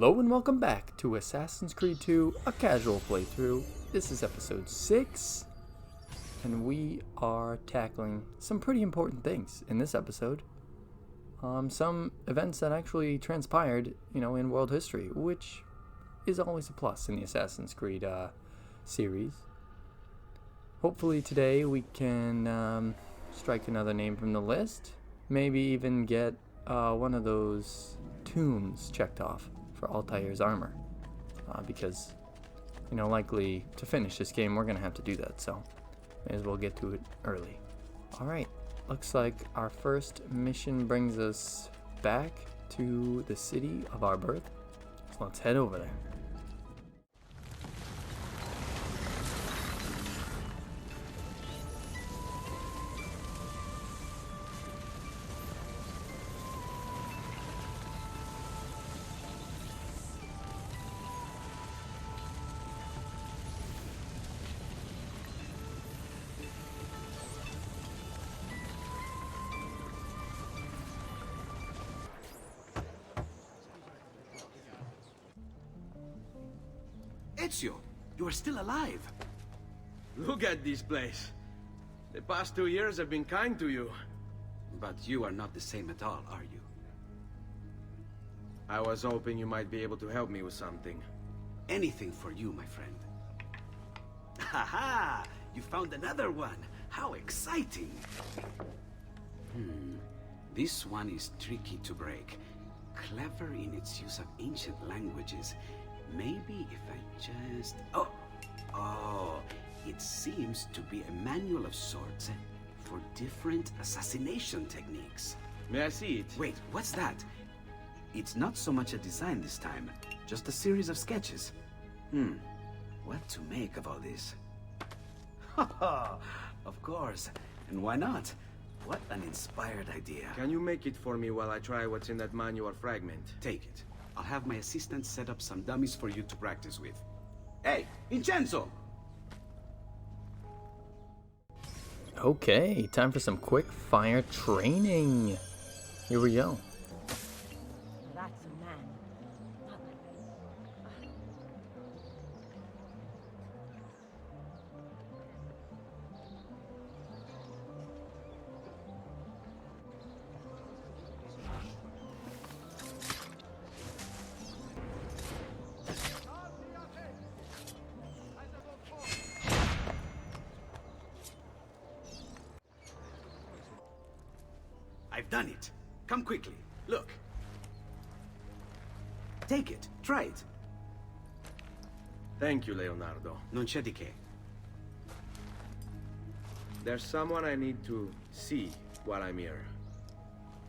Hello and welcome back to Assassin's Creed 2, a casual playthrough. This is episode 6, and we are tackling some pretty important things in this episode. Some events that actually transpired, in world history, which is always a plus in the Assassin's Creed series. Hopefully today we can strike another name from the list. Maybe even get one of those tombs checked off for Altair's armor, because likely to finish this game we're gonna have to do that, so may as well get to it early. Alright, looks like our first mission brings us back to the city of our birth, so let's head over there. Ezio, you are still alive. Look at this place. The past 2 years have been kind to you. But you are not the same at all, are you? I was hoping you might be able to help me with something. Anything for you, my friend. Haha! You found another one! How exciting! This one is tricky to break. Clever in its use of ancient languages. Maybe if I just... Oh, it seems to be a manual of sorts for different assassination techniques. May I see it? Wait, what's that? It's not so much a design this time, just a series of sketches. What to make of all this? Of course, and why not? What an inspired idea. Can you make it for me while I try what's in that manual fragment? Take it. I'll have my assistant set up some dummies for you to practice with. Hey, Vincenzo! Okay, time for some quick fire training. Here we go. That's a man. Not like this. I've done it. Come quickly. Look. Take it. Try it. Thank you, Leonardo. Non c'è di che. There's someone I need to see while I'm here.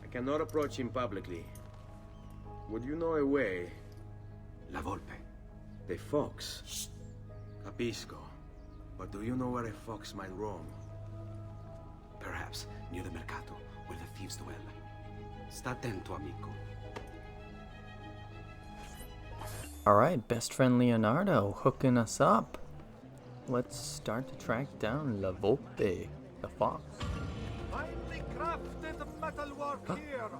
I cannot approach him publicly. Would you know a way? La Volpe. The fox. Shh. Capisco. But do you know where a fox might roam? Perhaps near the Mercato, where the thieves dwell. Sta attento, amico. Alright, best friend Leonardo hooking us up. Let's start to track down La Volpe, the fox. Finely crafted metalwork here.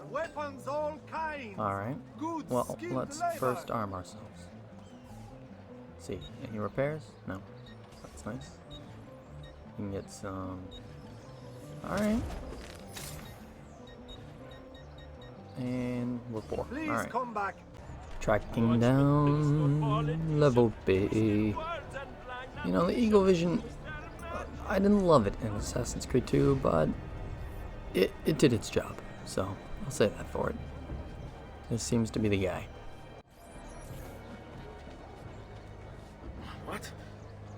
Weapons all kinds. Alright, Good well, skilled let's labor. first arm ourselves. See, any repairs? No. That's nice. We can get some... Alright. And we're poor. Please Alright. come back. Tracking down La Volpe. The Eagle Vision, I didn't love it in Assassin's Creed 2, but it did its job. So, I'll say that for it. This seems to be the guy. What?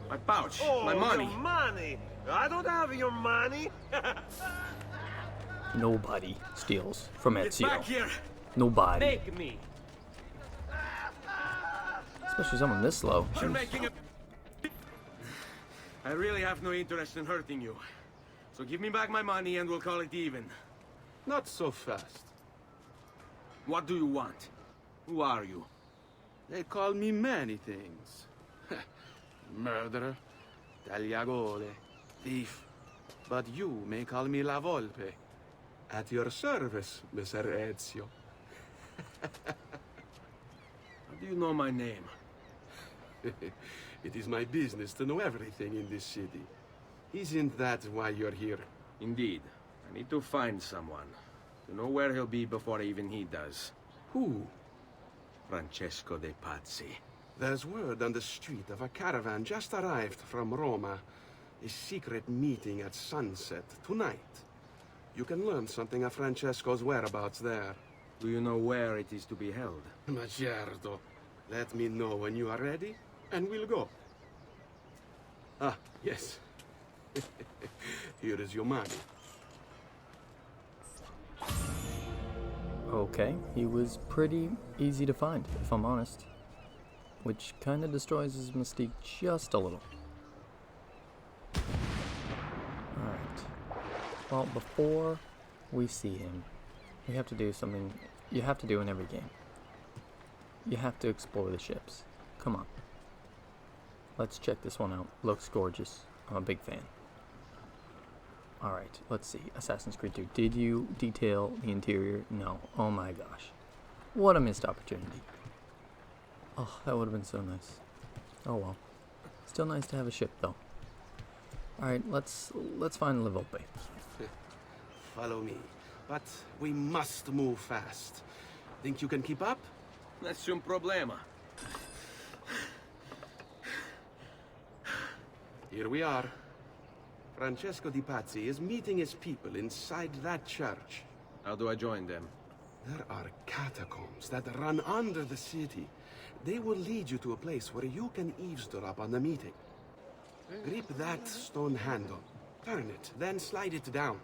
My pouch. Oh, my money. your money. I don't have your money. Nobody steals from Get Ezio. back here. Nobody. Make me. Especially someone this slow. You're making a... I really have no interest in hurting you. So give me back my money and we'll call it even. Not so fast. What do you want? Who are you? They call me many things. Murderer, tagliagole, thief. But you may call me La Volpe. At your service, Messer Ezio. do you know my name? It is my business to know everything in this city. Isn't that why you're here? Indeed. I need to find someone. To know where he'll be before even he does. Who? Francesco de Pazzi. There's word on the street of a caravan just arrived from Roma. A secret meeting at sunset tonight. You can learn something of Francesco's whereabouts there. Do you know where it is to be held? Ma certo. Let me know when you are ready, and we'll go. Ah, yes. Here is your money. Okay, he was pretty easy to find, if I'm honest. Which kind of destroys his mystique just a little. Alright. Well, before we see him, we have to do something you have to do in every game. You have to explore the ships. Come on. Let's check this one out. Looks gorgeous. I'm a big fan. Alright, let's see. Assassin's Creed 2. Did you detail the interior? No. Oh my gosh. What a missed opportunity. Oh, that would have been so nice. Oh well. Still nice to have a ship though. Alright, let's find Livope. Follow me. But we must move fast. Think you can keep up? Nessun problema. Here we are. Francesco di Pazzi is meeting his people inside that church. How do I join them? There are catacombs that run under the city. They will lead you to a place where you can eavesdrop on the meeting. Grip that stone handle. Turn it, then slide it down.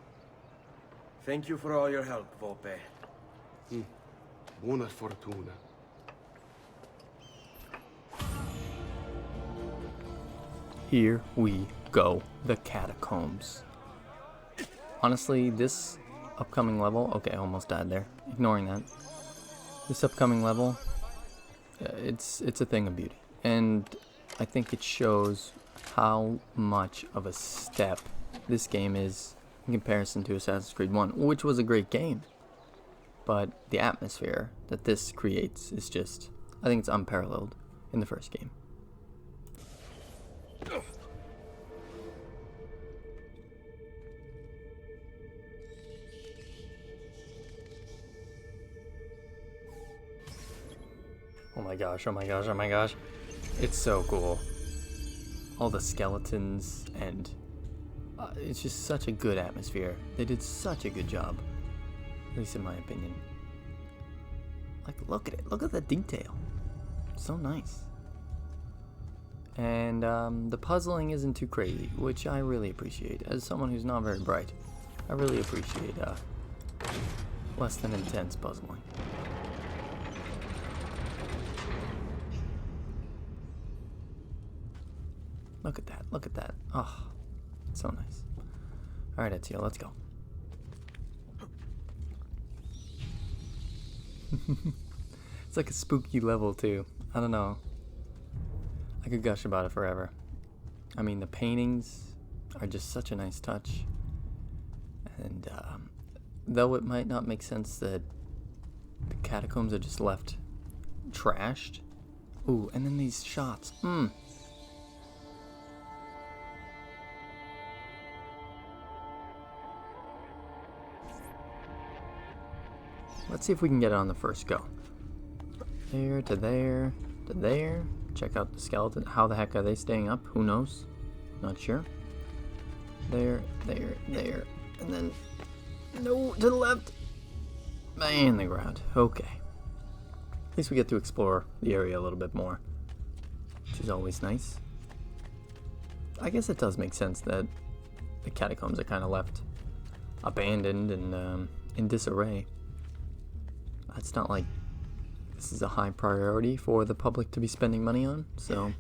Thank you for all your help, Volpe. Buona fortuna. Here we go. The Catacombs. Honestly, this upcoming level... Okay, I almost died there. Ignoring that. This upcoming level, it's a thing of beauty. And I think it shows how much of a step this game is in comparison to Assassin's Creed 1, which was a great game. But the atmosphere that this creates is just... I think it's unparalleled in the first game. Oh my gosh, oh my gosh, oh my gosh. It's so cool. All the skeletons and it's just such a good atmosphere. They did such a good job. At least in my opinion. Like, look at it. Look at the detail. So nice. And the puzzling isn't too crazy, which I really appreciate. As someone who's not very bright, I really appreciate less than intense puzzling. Look at that, look at that. Oh, so nice. Alright, Ezio, let's go. It's like a spooky level too. I don't know. I could gush about it forever. I mean, the paintings are just such a nice touch. And though it might not make sense that the catacombs are just left trashed. Ooh, and then these shots. Let's see if we can get it on the first go. There to there to there. Check out the skeleton. How the heck are they staying up? Who knows? Not sure. There, there, there. And then... No, to the left. And the ground. Okay. At least we get to explore the area a little bit more. Which is always nice. I guess it does make sense that the catacombs are kind of left abandoned and in disarray. It's not like this is a high priority for the public to be spending money on, so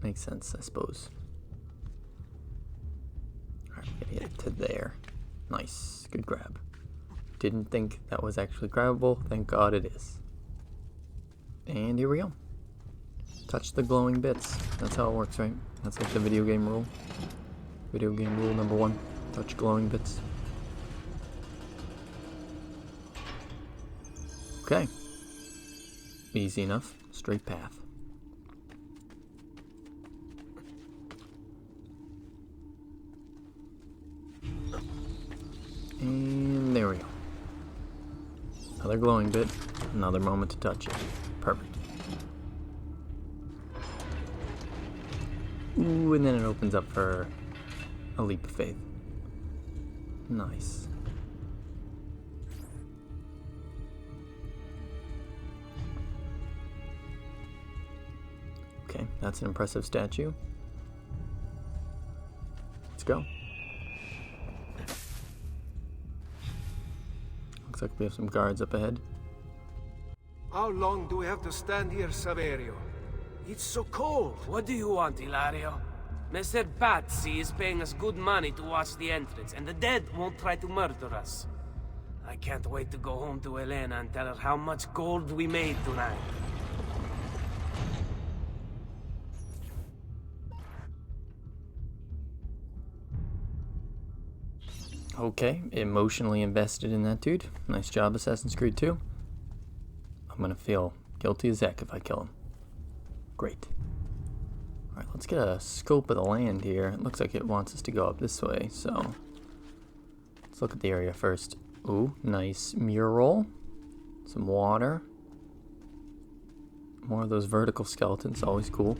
makes sense, I suppose. Alright, we're gonna get to there. Nice, good grab. Didn't think that was actually grabbable, thank God it is. And here we go. Touch the glowing bits. That's how it works, right? That's like the video game rule. Video game rule number 1, touch glowing bits. Okay. Easy enough. Straight path. And there we go. Another glowing bit. Another moment to touch it. Perfect. Ooh, and then it opens up for a leap of faith. Nice. Okay, that's an impressive statue. Let's go. Looks like we have some guards up ahead. How long do we have to stand here, Saverio? It's so cold. What do you want, Hilario? Messer Pazzi is paying us good money to watch the entrance, and the dead won't try to murder us. I can't wait to go home to Elena and tell her how much gold we made tonight. Okay, emotionally invested in that dude. Nice job, Assassin's Creed 2. I'm gonna feel guilty as heck if I kill him. Great. Alright, let's get a scope of the land here. It looks like it wants us to go up this way, so let's look at the area first. Ooh, nice mural. Some water. More of those vertical skeletons, always cool.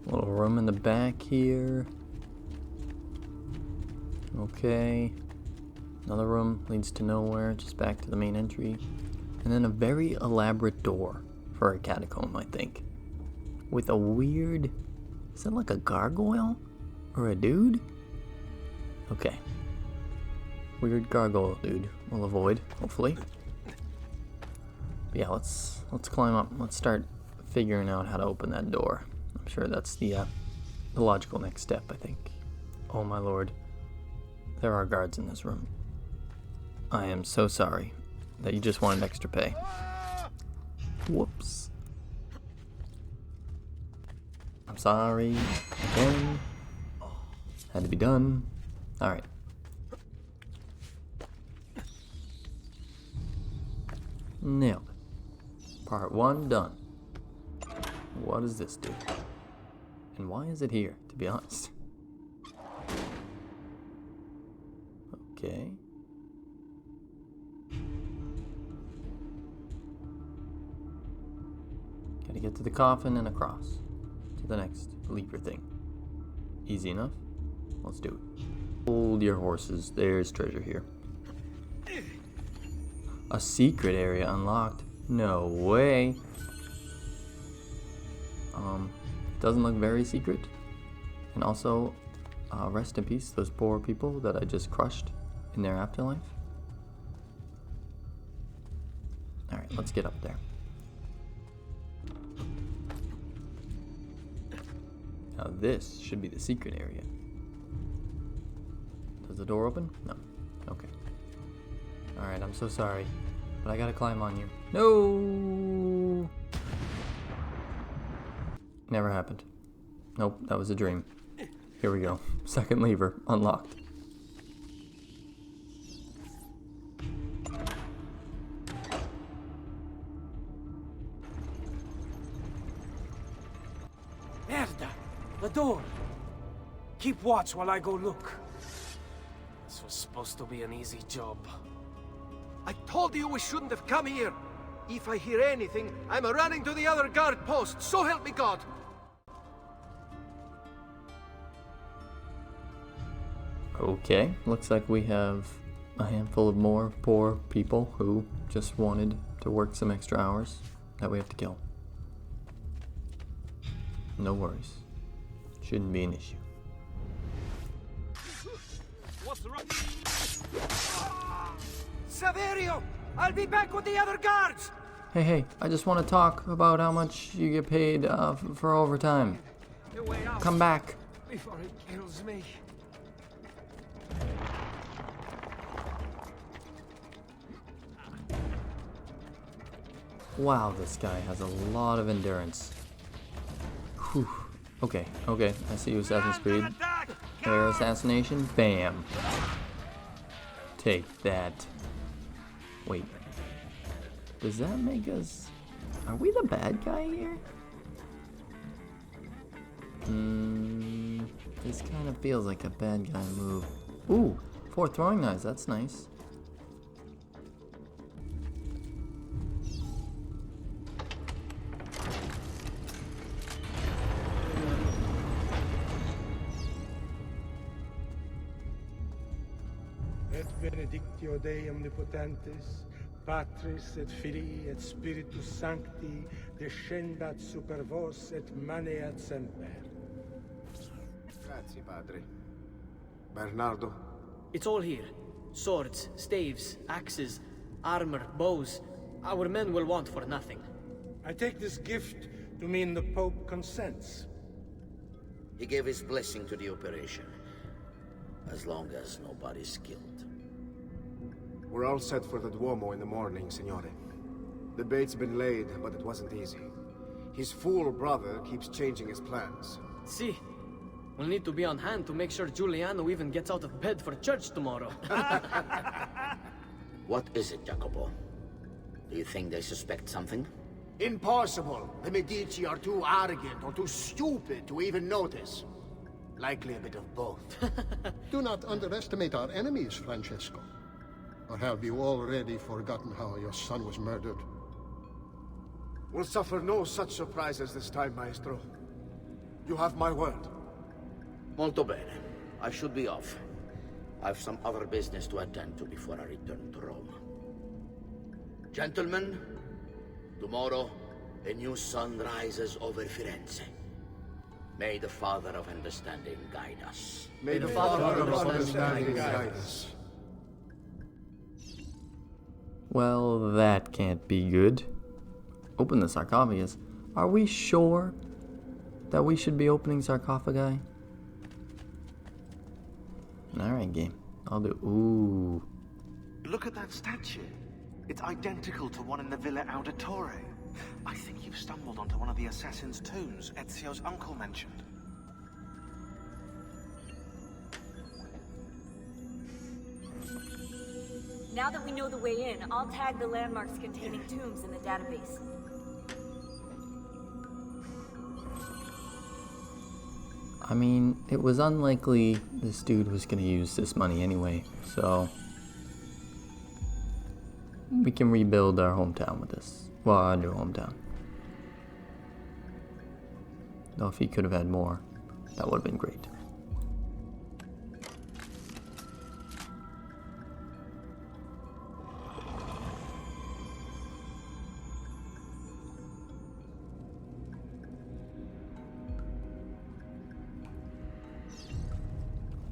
A little room in the back here. Okay. Another room leads to nowhere, just back to the main entry. And then a very elaborate door for a catacomb, I think. With a weird... is that like a gargoyle? Or a dude? Okay. Weird gargoyle dude. We'll avoid, hopefully. But yeah, let's climb up. Let's start figuring out how to open that door. I'm sure that's the logical next step, I think. Oh my lord. There are guards in this room. I am so sorry that you just wanted extra pay. Whoops. I'm sorry. Again. Had to be done. Alright. Nailed it. Part 1 done. What does this do? And why is it here, to be honest? Okay. Gotta get to the coffin and across to the next leaper thing. Easy enough. Let's do it. Hold your horses. There's treasure here. A secret area unlocked. No way. Doesn't look very secret. And also, rest in peace, those poor people that I just crushed in their afterlife. Alright, let's get up there. Now this should be the secret area. Does the door open? No. Okay. Alright, I'm so sorry. But I gotta climb on you. No! Never happened. Nope, that was a dream. Here we go. Second lever unlocked. Merda! The door! Keep watch while I go look. This was supposed to be an easy job. I told you we shouldn't have come here. If I hear anything, I'm running to the other guard post. So help me God. Okay, looks like we have a handful of more poor people who just wanted to work some extra hours that we have to kill. No worries. Shouldn't be an issue. What's wrong? Saverio! I'll be back with the other guards! Hey, I just want to talk about how much you get paid for overtime. Come back. Before he kills me. Wow, this guy has a lot of endurance. Whew. Okay, I see you, Assassin's Creed. Air assassination, bam. Take that. Wait. Does that make us Are we the bad guy here? This kind of feels like a bad guy move. Ooh, 4 throwing knives, that's nice. Et benedictio Dei omnipotentis, Patris et Filii et Spiritus Sancti, descendat super vos et maneat semper. Grazie, Padre. Bernardo? It's all here. Swords, staves, axes, armor, bows. Our men will want for nothing. I take this gift to mean the Pope consents. He gave his blessing to the operation. As long as nobody's killed. We're all set for the Duomo in the morning, Signore. The bait's been laid, but it wasn't easy. His fool brother keeps changing his plans. See, we'll need to be on hand to make sure Giuliano even gets out of bed for church tomorrow. What is it, Jacopo? Do you think they suspect something? Impossible! The Medici are too arrogant or too stupid to even notice. Likely a bit of both. Do not underestimate our enemies, Francesco. Or have you already forgotten how your son was murdered? We'll suffer no such surprises this time, Maestro. You have my word. Molto bene. I should be off. I've some other business to attend to before I return to Rome. Gentlemen, tomorrow, a new sun rises over Firenze. May the Father of Understanding guide us. May the Father of Understanding guide us. Well, that can't be good. Open the sarcophagus. Are we sure that we should be opening sarcophagi? Alright, game. I'll do. Ooh. Look at that statue. It's identical to one in the Villa Auditore. I think you've stumbled onto one of the assassin's tombs Ezio's uncle mentioned. Now that we know the way in, I'll tag the landmarks containing tombs in the database. I mean, it was unlikely this dude was gonna use this money anyway, so we can rebuild our hometown with this. Well, our new hometown. Though if he could have had more, that would have been great.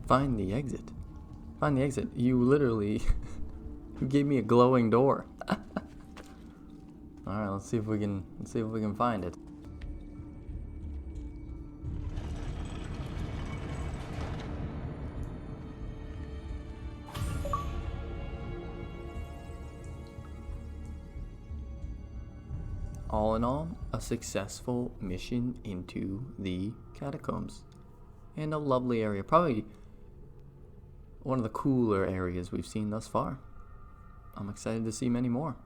Find the exit. Find the exit. You literally you gave me a glowing door. All right, let's see if we can find it. All in all, a successful mission into the catacombs. And a lovely area. Probably one of the cooler areas we've seen thus far. I'm excited to see many more.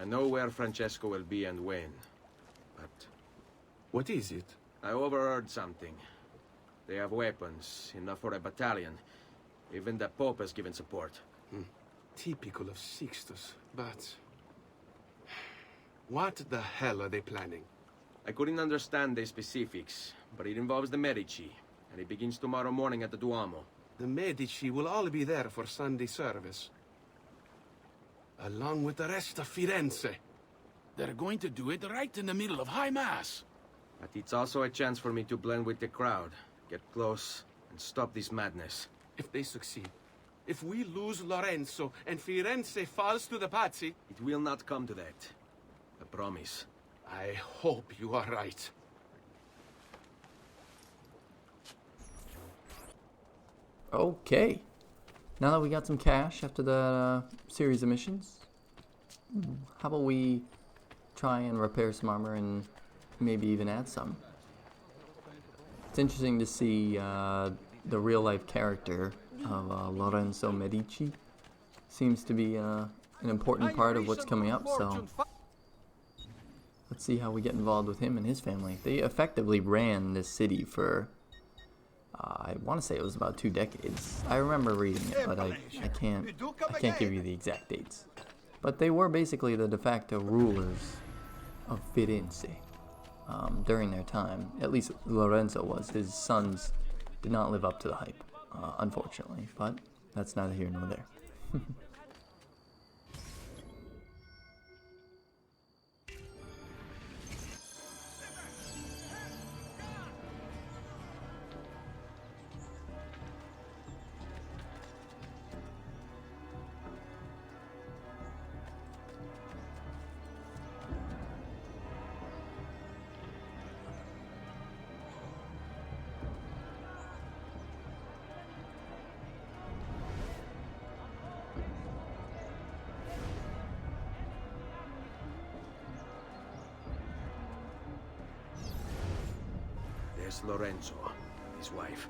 I know where Francesco will be and when, but... What is it? I overheard something. They have weapons, enough for a battalion. Even the Pope has given support. Typical of Sixtus, but... What the hell are they planning? I couldn't understand the specifics, but it involves the Medici, and it begins tomorrow morning at the Duomo. The Medici will all be there for Sunday service. Along with the rest of Firenze. They're going to do it right in the middle of High Mass. But it's also a chance for me to blend with the crowd, get close, and stop this madness. If they succeed, if we lose Lorenzo and Firenze falls to the Pazzi... It will not come to that. I promise. I hope you are right. Okay. Now that we got some cash after the series of missions, how about we try and repair some armor and maybe even add some? It's interesting to see the real-life character of Lorenzo Medici. Seems to be an important part of what's coming up, so let's see how we get involved with him and his family. They effectively ran this city for, I want to say it was about 2 decades. I remember reading it, but I can't give you the exact dates. But they were basically the de facto rulers of Firenze during their time. At least Lorenzo was. His sons did not live up to the hype, unfortunately. But that's neither here nor there. There's Lorenzo, his wife.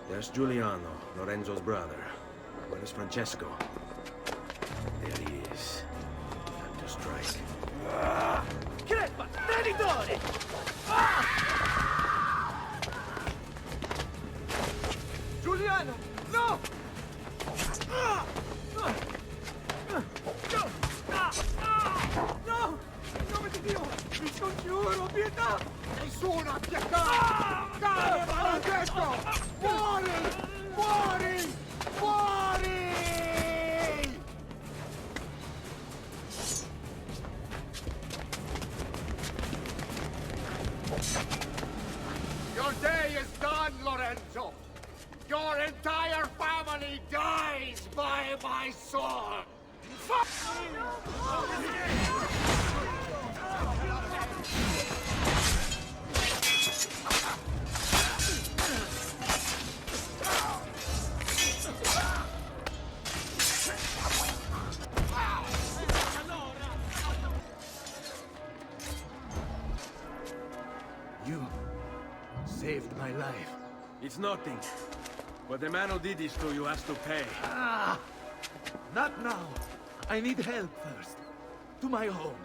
There's Giuliano, Lorenzo's brother. Where is Francesco? There he is. Time to strike. Crepa! Traditore! Giuliano! No! No! In nome di Dio! Vi scongiuro, pietà! Nessuno attaccare! Caro maledetto! Muori! Muori! Muori! Your day is done, Lorenzo! Your entire family dies by my sword! You saved my life. It's nothing. But the man who did this to you has to pay. Not now. I need help first. To my home.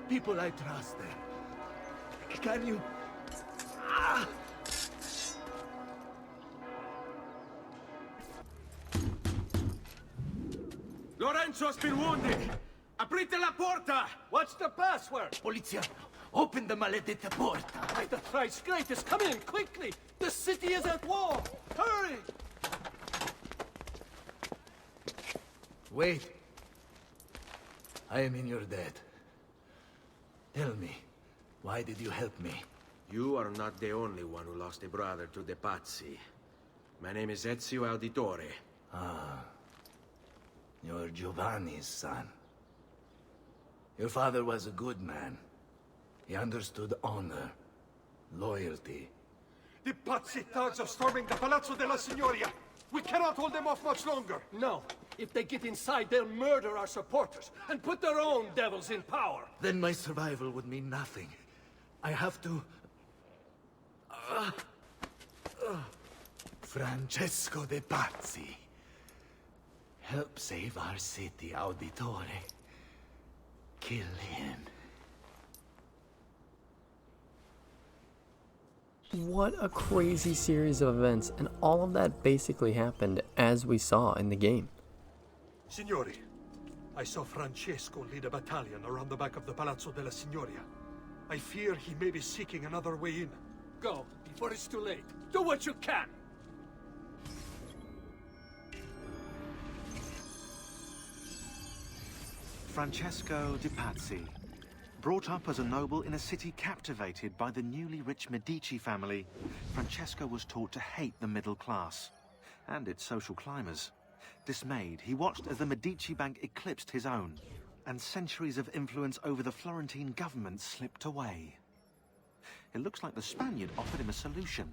People I trust there. Can you... Lorenzo has been wounded! Aprite la porta! What's the password? Polizia, open the maledetta porta. By the thrice greatest, come in, quickly! The city is at war! Hurry! Wait. I am in your debt. Tell me, why did you help me? You are not the only one who lost a brother to the Pazzi. My name is Ezio Auditore. Ah. You're Giovanni's son. Your father was a good man. He understood honor, loyalty. The Pazzi thugs are storming the Palazzo della Signoria! We cannot hold them off much longer! No. If they get inside, they'll murder our supporters and put their own devils in power. Then my survival would mean nothing. I have to... Francesco de Pazzi. Help save our city, Auditore. Kill him. What a crazy series of events, and all of that basically happened as we saw in the game. Signori, I saw Francesco lead a battalion around the back of the Palazzo della Signoria. I fear he may be seeking another way in. Go, before it's too late. Do what you can! Francesco de Pazzi. Brought up as a noble in a city captivated by the newly rich Medici family, Francesco was taught to hate the middle class and its social climbers. Dismayed, he watched as the Medici bank eclipsed his own. and centuries of influence over the Florentine government slipped away. It looks like the Spaniard offered him a solution.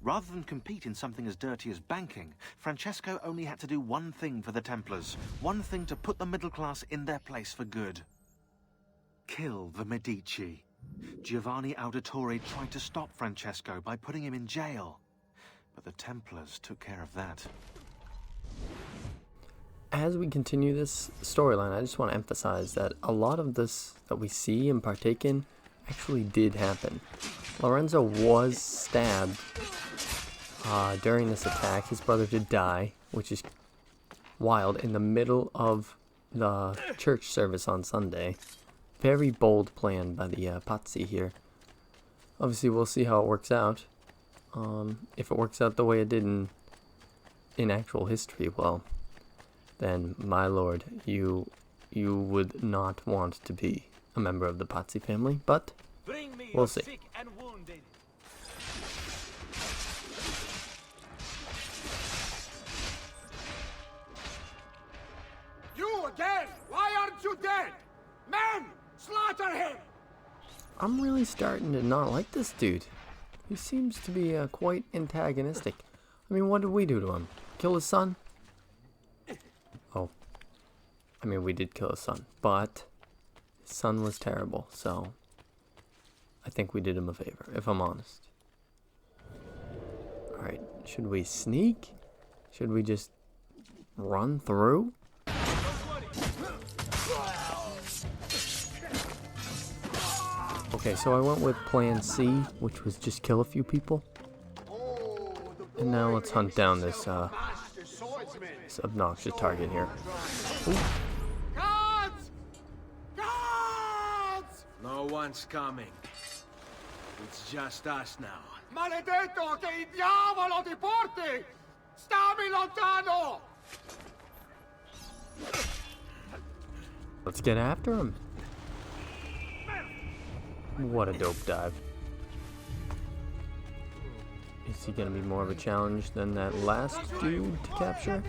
Rather than compete in something as dirty as banking, Francesco only had to do one thing for the Templars, one thing to put the middle class in their place for good. Kill the Medici. Giovanni Auditore tried to stop Francesco by putting him in jail, but the Templars took care of that. As we continue this storyline, I just want to emphasize that a lot of this that we see and partake in actually did happen. Lorenzo was stabbed during this attack. His brother did die, which is wild, in the middle of the church service on Sunday. Very bold plan by the Pazzi here. Obviously, we'll see how it works out. If it works out the way it did in actual history, well, then, my lord, you would not want to be a member of the Pazzi family, but we'll see. Sick and wounded. You again! Why aren't you dead? Men! Slaughter him! I'm really starting to not like this dude. He seems to be quite antagonistic. I mean, what did we do to him? Kill his son? Oh. I mean, we did kill his son, but his son was terrible, so I think we did him a favor, if I'm honest. Alright, should we sneak? Should we just run through? Okay, so I went with plan C, which was just kill a few people. And now let's hunt down this obnoxious target here. Ooh. Guards! Guards! No one's coming. It's just us now. Maledetto che il diavolo ti porti! Stammi lontano! Let's get after him. What a dope dive. Is he gonna be more of a challenge than that last dude to capture?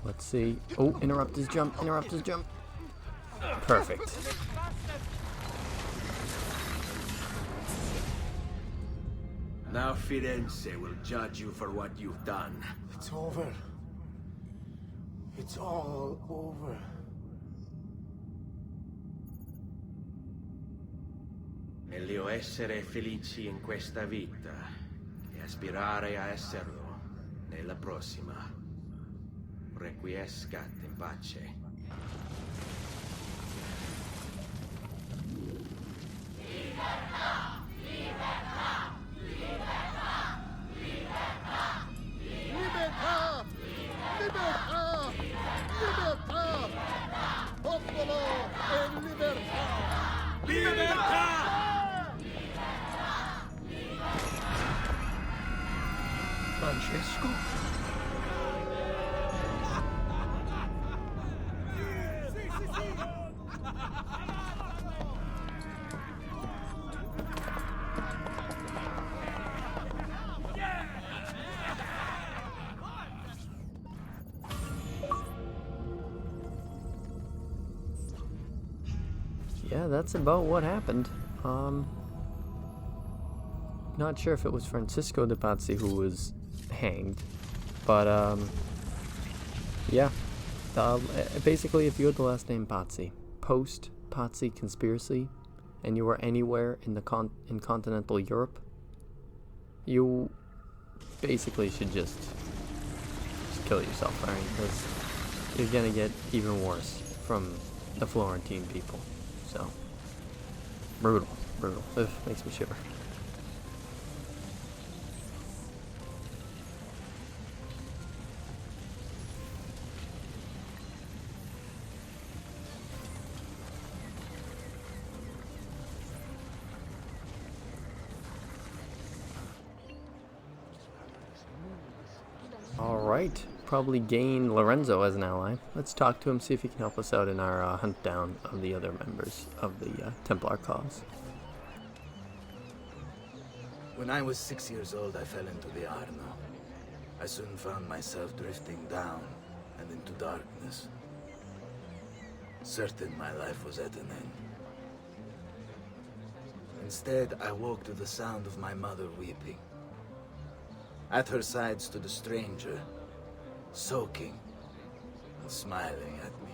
Let's see. Oh, interrupt his jump, interrupt his jump. Perfect. Now Firenze will judge you for what you've done. It's over. It's all over. Meglio essere felici in questa vita che aspirare a esserlo nella prossima. Requiescat in pace. Libertà! Libertà! Libertà! Libertà! Libertà! Libertà! Libertà! Popolo e libertà! Libertà! Francesco? Yeah, that's about what happened. Not sure if it was Francisco de Pazzi who was hanged, but yeah. Basically, if you had the last name Pazzi, post Pazzi conspiracy, and you were anywhere in in continental Europe, you basically should just kill yourself, right? Because you're gonna get even worse from the Florentine people. So brutal. Ugh, makes me shiver. Alright, probably gain Lorenzo as an ally. Let's talk to him, see if he can help us out in our hunt down of the other members of the Templar cause. When I was 6 years old, I fell into the Arno. I soon found myself drifting down and into darkness. certain my life was at an end. Instead, I woke to the sound of my mother weeping. At her side stood a stranger, soaking and smiling at me.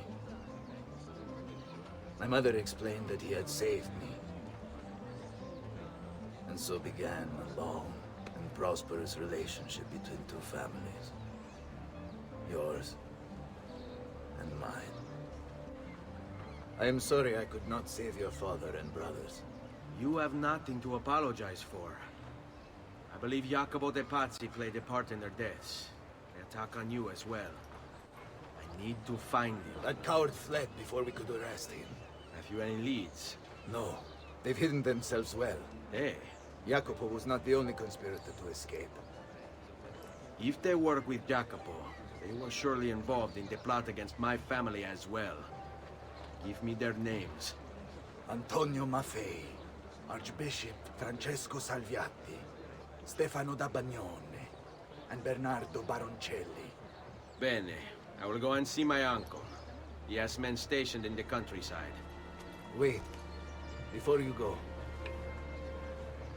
My mother explained that he had saved me. And so began a long and prosperous relationship between two families. Yours and mine. I am sorry I could not save your father and brothers. You have nothing to apologize for. I believe Jacopo de Pazzi played a part in their deaths. They attack on you as well. I need to find him. That coward fled before we could arrest him. Have you any leads? No. They've hidden themselves well. Hey. Jacopo was not the only conspirator to escape. If they work with Jacopo, they were surely involved in the plot against my family as well. Give me their names. Antonio Maffei, Archbishop Francesco Salviati, Stefano da Bagnone, and Bernardo Baroncelli. Bene. I will go and see my uncle. He has men stationed in the countryside. Wait. Before you go.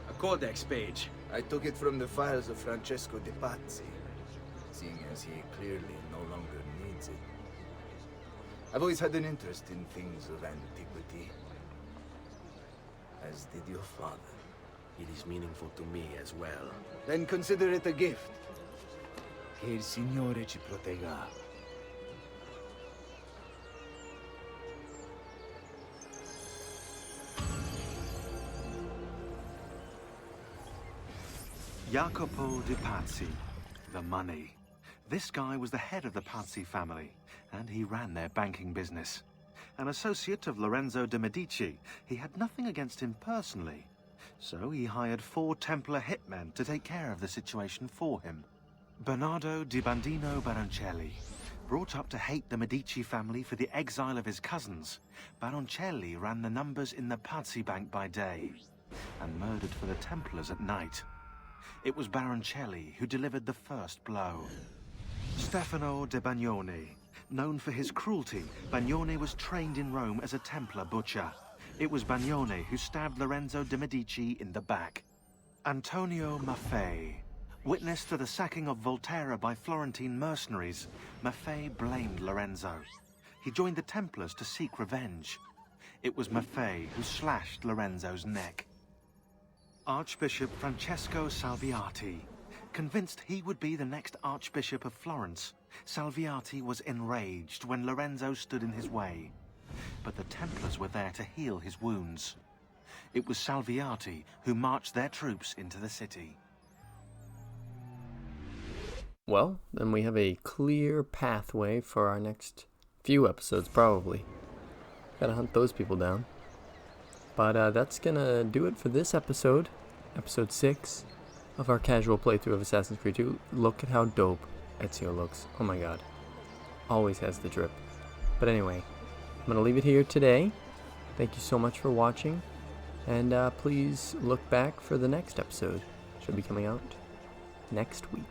A codex page. I took it from the files of Francesco de Pazzi, seeing as he clearly no longer needs it. I've always had an interest in things of antiquity, as did your father. It is meaningful to me as well. Then consider it a gift. Che il Signore ci protegga. Jacopo de Pazzi, the money. This guy was the head of the Pazzi family, and he ran their banking business. An associate of Lorenzo de Medici, he had nothing against him personally. So he hired 4 Templar hitmen to take care of the situation for him. Bernardo di Bandino Baroncelli. Brought up to hate the Medici family for the exile of his cousins, Baroncelli ran the numbers in the Pazzi bank by day, and murdered for the Templars at night. It was Baroncelli who delivered the first blow. Stefano de Bagnone. Known for his cruelty, Bagnone was trained in Rome as a Templar butcher. It was Bagnone who stabbed Lorenzo de Medici in the back. Antonio Maffei. Witness to the sacking of Volterra by Florentine mercenaries, Maffei blamed Lorenzo. He joined the Templars to seek revenge. It was Maffei who slashed Lorenzo's neck. Archbishop Francesco Salviati. Convinced he would be the next Archbishop of Florence, Salviati was enraged when Lorenzo stood in his way. But the Templars were there to heal his wounds. It was Salviati who marched their troops into the city. Well, then we have a clear pathway for our next few episodes, probably. Gotta hunt those people down. But that's gonna do it for this episode. Episode 6 of our casual playthrough of Assassin's Creed 2. Look at how dope Ezio looks. Oh my god. Always has the drip. But anyway, I'm gonna leave it here today. Thank you so much for watching. And please look back for the next episode. Should be coming out next week.